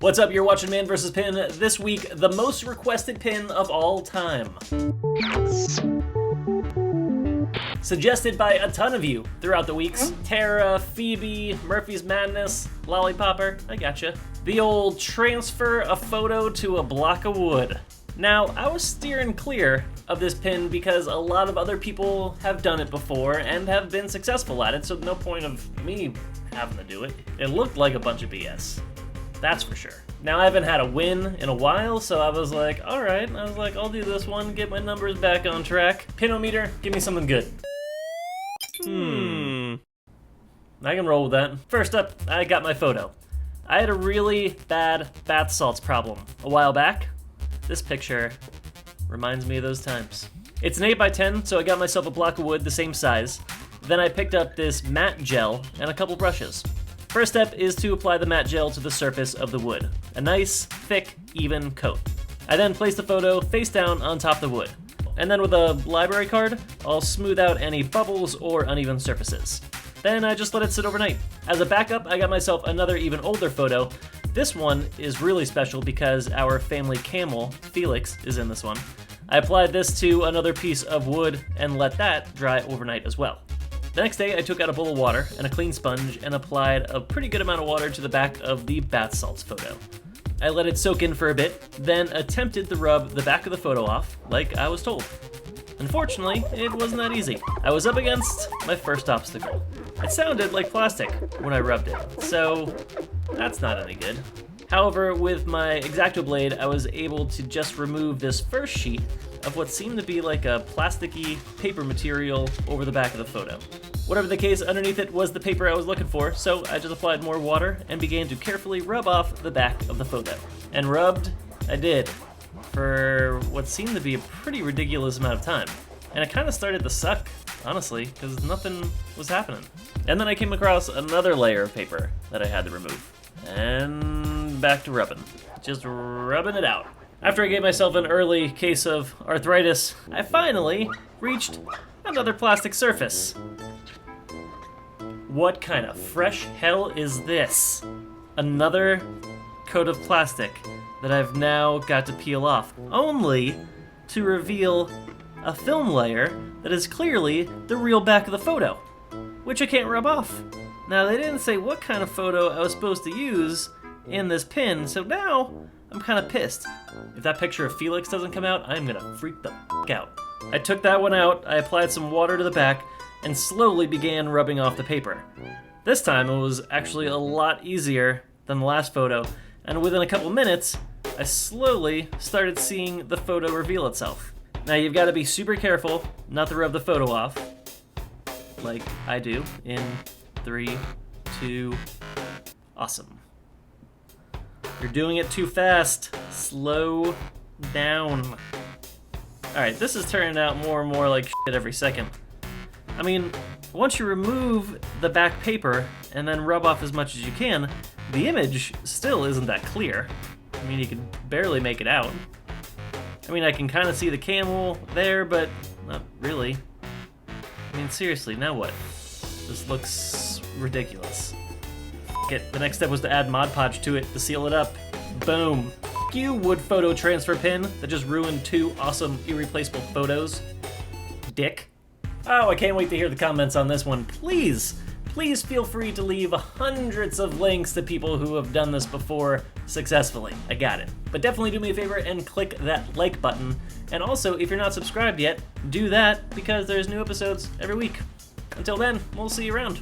What's up, you're watching Man vs. Pin. This week, the most requested pin of all time. Suggested by a ton of you throughout the weeks. Tara, Phoebe, Murphy's Madness, Lollipopper, I gotcha. The old transfer a photo to a block of wood. Now, I was steering clear of this pin because a lot of other people have done it before and have been successful at it, so no point of me having to do it. It looked like a bunch of BS. That's for sure. Now, I haven't had a win in a while, so I was like, alright, I'll do this one, get my numbers back on track. Pinometer, give me something good. I can roll with that. First up, I got my photo. I had a really bad bath salts problem a while back. This picture reminds me of those times. It's an 8x10, so I got myself a block of wood the same size. Then I picked up this matte gel and a couple brushes. First step is to apply the matte gel to the surface of the wood. A nice, thick, even coat. I then place the photo face down on top of the wood. And then with a library card, I'll smooth out any bubbles or uneven surfaces. Then I just let it sit overnight. As a backup, I got myself another even older photo. This one is really special because our family camel, Felix, is in this one. I applied this to another piece of wood and let that dry overnight as well. The next day, I took out a bowl of water and a clean sponge and applied a pretty good amount of water to the back of the bath salts photo. I let it soak in for a bit, then attempted to rub the back of the photo off, like I was told. Unfortunately, it wasn't that easy. I was up against my first obstacle. It sounded like plastic when I rubbed it, so that's not any good. However, with my X-Acto blade, I was able to just remove this first sheet of what seemed to be like a plasticky paper material over the back of the photo. Whatever the case, underneath it was the paper I was looking for, so I just applied more water and began to carefully rub off the back of the photo. And rubbed, I did, for what seemed to be a pretty ridiculous amount of time. And it kind of started to suck, honestly, because nothing was happening. And then I came across another layer of paper that I had to remove. And back to rubbing. Just rubbing it out. After I gave myself an early case of arthritis, I finally reached another plastic surface. What kind of fresh hell is this? Another coat of plastic that I've now got to peel off, only to reveal a film layer that is clearly the real back of the photo, which I can't rub off. Now, they didn't say what kind of photo I was supposed to use in this pin, so now I'm kind of pissed. If that picture of Felix doesn't come out, I'm gonna freak the f*** out. I took that one out, I applied some water to the back, and slowly began rubbing off the paper. This time it was actually a lot easier than the last photo, and within a couple minutes, I slowly started seeing the photo reveal itself. Now, you've got to be super careful not to rub the photo off, like I do, in 3, 2, awesome. You're doing it too fast. Slow down. Alright, this is turning out more and more like shit every second. I mean, once you remove the back paper and then rub off as much as you can, the image still isn't that clear. I mean, you can barely make it out. I mean, I can kind of see the camel there, but not really. I mean, seriously, now what? This looks ridiculous. The next step was to add Mod Podge to it to seal it up. Boom. F*** you, wood photo transfer pin that just ruined 2 awesome, irreplaceable photos. Dick. Oh, I can't wait to hear the comments on this one. Please feel free to leave hundreds of links to people who have done this before successfully. I got it. But definitely do me a favor and click that like button. And also, if you're not subscribed yet, do that because there's new episodes every week. Until then, we'll see you around.